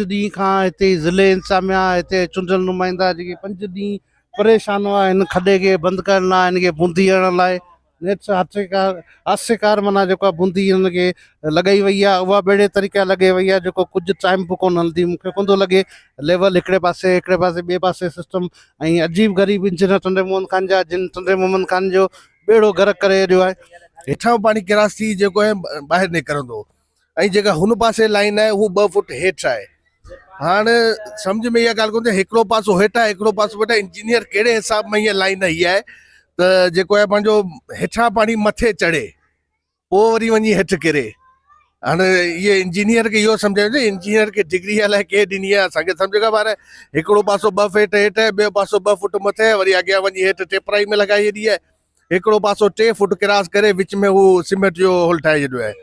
ॾींहं खां हिते ज़िले इंतज़ामिया हिते चूंडियल नुमाइंदा जेके 5 ॾींहं परेशान हुआ हिन खॾे खे बंदि करण लाइ हिन खे बूंदी हणण लाइ नेठि आसेकार माना जेको आहे बूंदी हिन खे लॻाई वई आहे उहा अहिड़े तरीक़े लॻे वई आहे जेको कुझु टाइम बि कोन हलंदी मूंखे कोन थो लॻे लेवल हिकिड़े पासे ॿिए पासे सिस्टम ऐं अजीब ग़रीब इंजीनियर चंडे मोहन खान जा जिन चंडे मोहन खान जो बेड़ो गर्क करे छॾियो आहे। हेठां पाणी क्रॉस थी जेको आहे ॿाहिरि निकिरंदो ऐं जेका हुन पासे लाइन आहे उहो 2 फुट हेठि आहे। हाणे सम्झ में इहा ॻाल्हि कोन थिए हिकिड़ो पासो हेठि आहे हिकिड़ो पासो बेटा इंजीनियर कहिड़े हिसाब में हीअ लाइन हीअ आहे त जेको आहे पंहिंजो हेठां पाणी मथे चढ़े पोइ वरी वञी हेठि किरे। हाणे इहे इंजीनियर खे इहो सम्झायो इंजीनियर खे डिग्री अलाए कंहिं ॾिनी आहे असांखे सम्झ खां ॿाहिरि हिकिड़ो पासो 2 फीट हेठि आहे ॿियो पासो 2 फुट मथे आहे वरी अॻियां वञी हेठि टेपराई में लॻाई छॾी आहे हिकिड़ो पासो 3 फुट क्रॉस करे विच में हू सीमेंट जो होल ठाहे छॾियो आहे।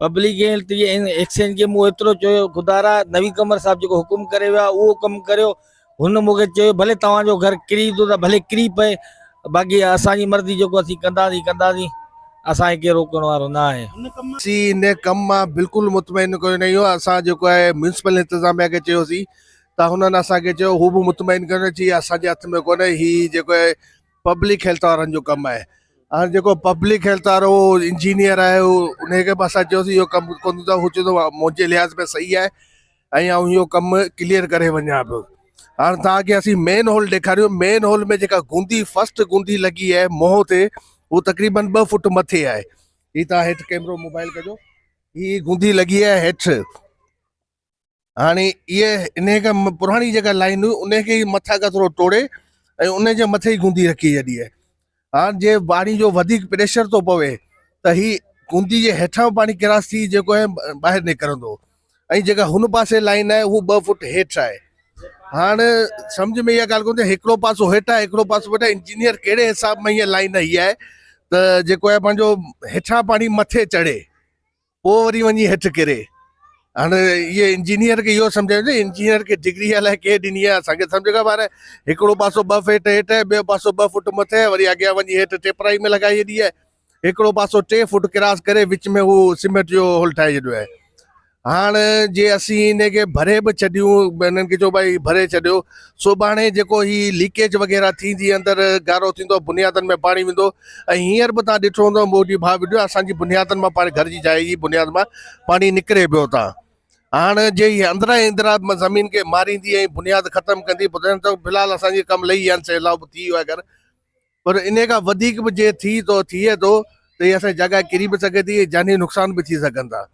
पब्लिक हेल्थ एक्सचेंज के मूं एतिरो चयो खुदारा नवी कमर साहब जेको हुकुम करे वियो आहे उहो कमु करियो। हुन मूंखे चयो भले तव्हांजो घर किरी थो त भले किरी पए बाक़ी असांजी मर्ज़ी जेको असीं कंदासीं असांखे केरु रोकण वारो न आहे। असीं इन कम मां बिल्कुलु मुतमइन कोन आहियूं। असां जेको आहे म्यूनिसिपल इंतज़ामिया खे चयोसीं त हुननि असांखे चयो हू बि मुतमइन कोन्हे चई असांजे हथ में कोन्हे हीउ जेको आहे पब्लिक हेल्थ वारनि जो कमु आहे। हाणे जेको पब्लिक हेल्थ वारो इंजीनियर आहे उनखे बि असां चयोसीं इहो कमु कोन थो हू चए थो मुंहिंजे लिहाज़ में सही आहे ऐं आउं इहो कमु क्लियर करे वञा पियो। हाणे तव्हांखे असीं मेन हॉल ॾेखारियो मेन हॉल में जेका गूंदी फर्स्ट गूंदी लॻी आहे मोह ते उहो तक़रीबन 2 फुट मथे आहे। हीअ तव्हां हेठि कैमरो मोबाइल कजो हीअ गूंदी लॻी आहे हेठि। हाणे इहे इन खां पुराणी जेका लाइन हुई उनखे ई मथां खां थोरो तोड़े ऐं उनजे मथे ई गूंदी रखी छॾी आहे। हाणे जे पाणी जो वधीक प्रेशर थो पवे त हीअ गूंदी जे हेठां पाणी क्रॉस थी जेको आहे ॿाहिरि निकिरंदो ऐं जेका हुन पासे लाइन आहे उहो 2 फुट हेठि आहे। हाणे सम्झ में इहा ॻाल्हि कोन थिए हिकिड़ो पासो हेठि आहे हिकिड़ो पासो बेटा इंजीनियर कहिड़े हिसाब में हीअ लाइन हीअ आहे त जेको आहे पंहिंजो हेठां पाणी मथे चढ़े पोइ वरी वञी हेठि किरे। हाणे इहे इंजीनियर खे इहो सम्झायो इंजीनियर खे डिग्री अलाए कंहिं ॾिनी आहे असांखे सम्झ खां ॿाहिरि हिकिड़ो पासो 2 फीट हेठि आहे ॿियो पासो 2 फुट मथे आहे वरी अॻियां वञी हेठि टेपराई में लॻाई छॾी आहे हिकिड़ो पासो 3 फुट क्रॉस करे विच में हू सीमेंट जो होल ठाहे छॾियो आहे। हाणे जे असीं इनखे भरे बि छॾियूं हिननि खे चयो भई भरे छॾियो सुभाणे जेको हीअ लीकेज वग़ैरह थींदी अंदरि गारो थींदो बुनियादनि में पाणी वेंदो ऐं हींअर बि तव्हां ॾिठो हूंदो मोदी भाउ विडियो असांजी बुनियादनि मां पाणी घर जी जाइ जी बुनियाद मां पाणी निकिरे पियो था। हाणे जे हीअ अंदरां ज़मीन खे मारींदी ऐं बुनियाद ख़तमु कंदी ॿुधाइनि त फ़िलहालु असांजे कमु लही विया आहिनि सैलाब थी वियो आहे घर पर इन खां वधीक बि जे थिए थो त हीअ असांजी जॻह किरी बि सघे थी जानी नुक़सान बि थी सघनि था।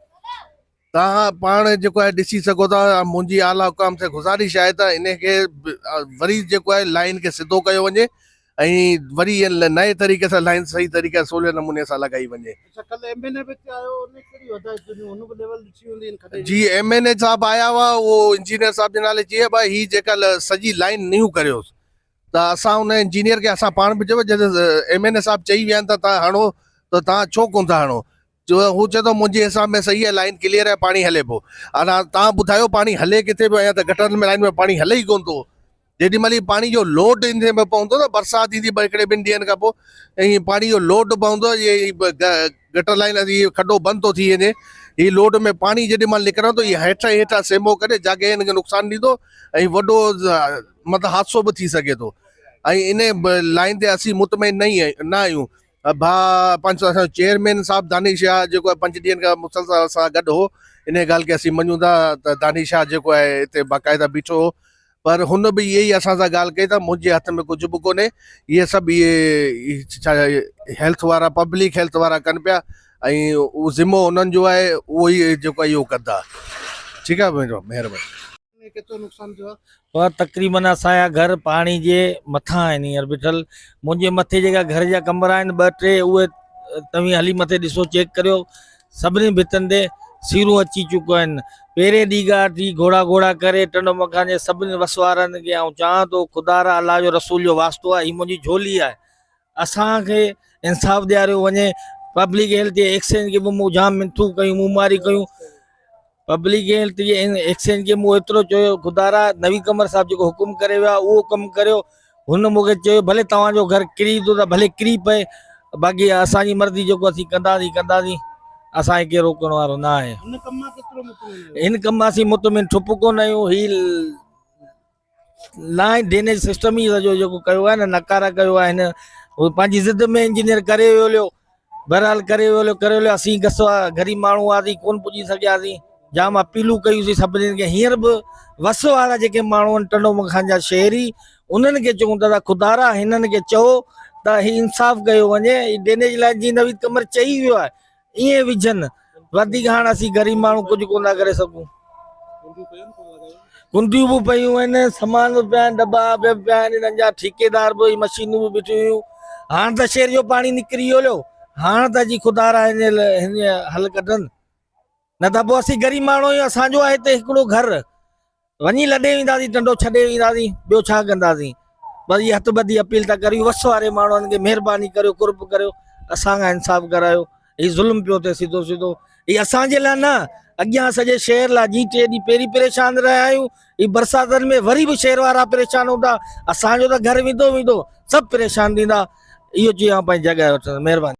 तव्हां पाण जेको आहे ॾिसी सघो था मुंहिंजी आला हुकाम से गुज़ारिश आहे त इनखे वरी जेको आहे लाइन खे सिधो कयो वञे ऐं वरी नए तरीक़े सां लाइन सही तरीक़े सवले नमूने सां लॻाई वञे। जी MNA साहब आया हुआ उहो इंजीनियर साहब जे नाले चई भाई हीअ जेका सॼी लाइन न्यू करियोसि त असां उन इंजीनियर खे असां पाण बि चयो जॾहिं MNA साहब चई विया आहिनि त तव्हां हणो त तव्हां छो कोन था हणो जो हू चए थो मुंहिंजे हिसाब में सही आहे लाइन क्लियर आहे पाणी हले पियो। हाणे तव्हां ॿुधायो पाणी हले किथे पियो या त गटर में लाइन में पाणी हले ई कोन थो। जेॾी महिल पाणी जो लोड इन में पवंदो न बरसाति ईंदी हिकिड़े 2 ॾींहंनि खां पोइ ऐं पाणी जो लोड पवंदो इहे गटर लाइन इहो खॾो बंदि थो थी वञे हीअ लोड में पाणी जेॾी महिल निकिरंदो इहे हेठां सेमो करे जाॻे हिनखे नुक़सानु ॾींदो ऐं वॾो मतिलबु हादसो बि थी सघे थो ऐं इन लाइन ते असीं मुतमइन न आहियूं। पंहिंजो असांजो चेयरमैन साहब दानिश शाह जेको आहे 5 ॾींहंनि खां मुसलसल सां गॾु हो इन ॻाल्हि खे असीं मञूं था त दानिश शाह जेको आहे हिते बाक़ाइदा बीठो हो पर हुन बि इहे ई असां सां ॻाल्हि कई त मुंहिंजे हथ में कुझु बि कोन्हे इहे सभु इहे छा हेल्थ वारा पब्लिक हेल्थ वारा कनि पिया ऐं उहो ज़िमो उन्हनि जो आहे उहो ई जेको आहे इहो कंदा। ठीकु आहे भेण महिरबानी। केतिरो नुक़सानु थियो आहे पर तक़रीबन असांजा घर पाणी जे मथां आहिनि हींअर बीठल मुंहिंजे मथे जेका घर जा कमरा आहिनि 2-3 उहे तव्हीं हली मथे ॾिसो चेक करियो सभिनी भितनि ते सीरूं अची चुकियूं आहिनि। पहिरें ॾींहुं थी घोड़ा करे टंडो मकान जे सभिनी वसवारनि खे ऐं चवां थो ख़ुदा अलाह जो रसूल जो वास्तो आहे हीअ मुंहिंजी झोली आहे असांखे इंसाफ़ ॾियारियो वञे। पब्लिक हेल्थ एक्सचेंज के मूं जाम मिनतूं कयूं मुमारी कयूं पब्लिक हेल्थ एक्सचेंज के मूं एतिरो चयो खुदारा नवी कमर साहब जेको हुकुम करे वियो आहे उहो कमु करियो। हुन मूंखे चयो भले तव्हांजो घर किरी थो त भले किरी पए बाक़ी असांजी मर्ज़ी जेको असीं कंदासीं असांखे केरु रोकण वारो न आहे। हिन कम मां केतिरो मुतमिन आहियो? इन कम असीं मुतमिन ठुप कोन आहियूं। ही लाइन ड्रेनेज सिस्टम ई सॼो जेको कयो आहे न, नकारा कयो आहे हिन, उहो पंहिंजी ज़िद में इंजीनियर करे वियो, बहरहाल करे वियो। असीं गसवा ग़रीब माण्हू हुआसीं, कोन पुॼी सघियासीं, जाम अपीलूं कयूंसीं सभिनीनि खे। हींअर बि वस वारा जेके माण्हू आहिनि टंडो मखान जा शहरी, उन्हनि खे चऊं था ख़ुदारा हिननि खे चओ त ही इंसाफ़ कयो वञे। ड्रेनेज लाइन जी नवीद कमर चई वियो आहे ईअं विझनि, वधीक हाणे असीं ग़रीब माण्हू कुझु कोन था करे सघूं। कुंडियूं बि पयूं आहिनि, सामान बि पिया आहिनि, दॿा बि पिया आहिनि, हिननि जा ठेकेदार बि, मशीनूं बि बीठियूं हुयूं। हाणे त शहर जो पाणी निकिरी वियो, हाणे त जी ख़ुदारा हिन हल कढनि, न त पोइ असीं ग़रीब माण्हू आहियूं। असांजो आहे हिते हिकिड़ो घर, वञी लॾे वेंदासीं, टंडो छॾे वेंदासीं, ॿियो छा कंदासीं। बस इहा हथ ॿधी अपील था करियूं वस वारे माण्हुनि खे, महिरबानी करियो, कुर्ब करियो, असांखां इंसाफ़ करायो। हीउ ज़ुल्म पियो थिए सिधो सिधो। हीउ असांजे लाइ न, अॻियां सॼे शहर लाइ। जीअं 3 ॾींहं पहिरीं परेशान रहिया आहियूं, ही बरसातनि में वरी बि शहर वारा परेशान हूंदा। असांजो त घर वेंदो सभु परेशान थींदा। इहो चई पंहिंजी जॻह वठंदुसि, महिरबानी।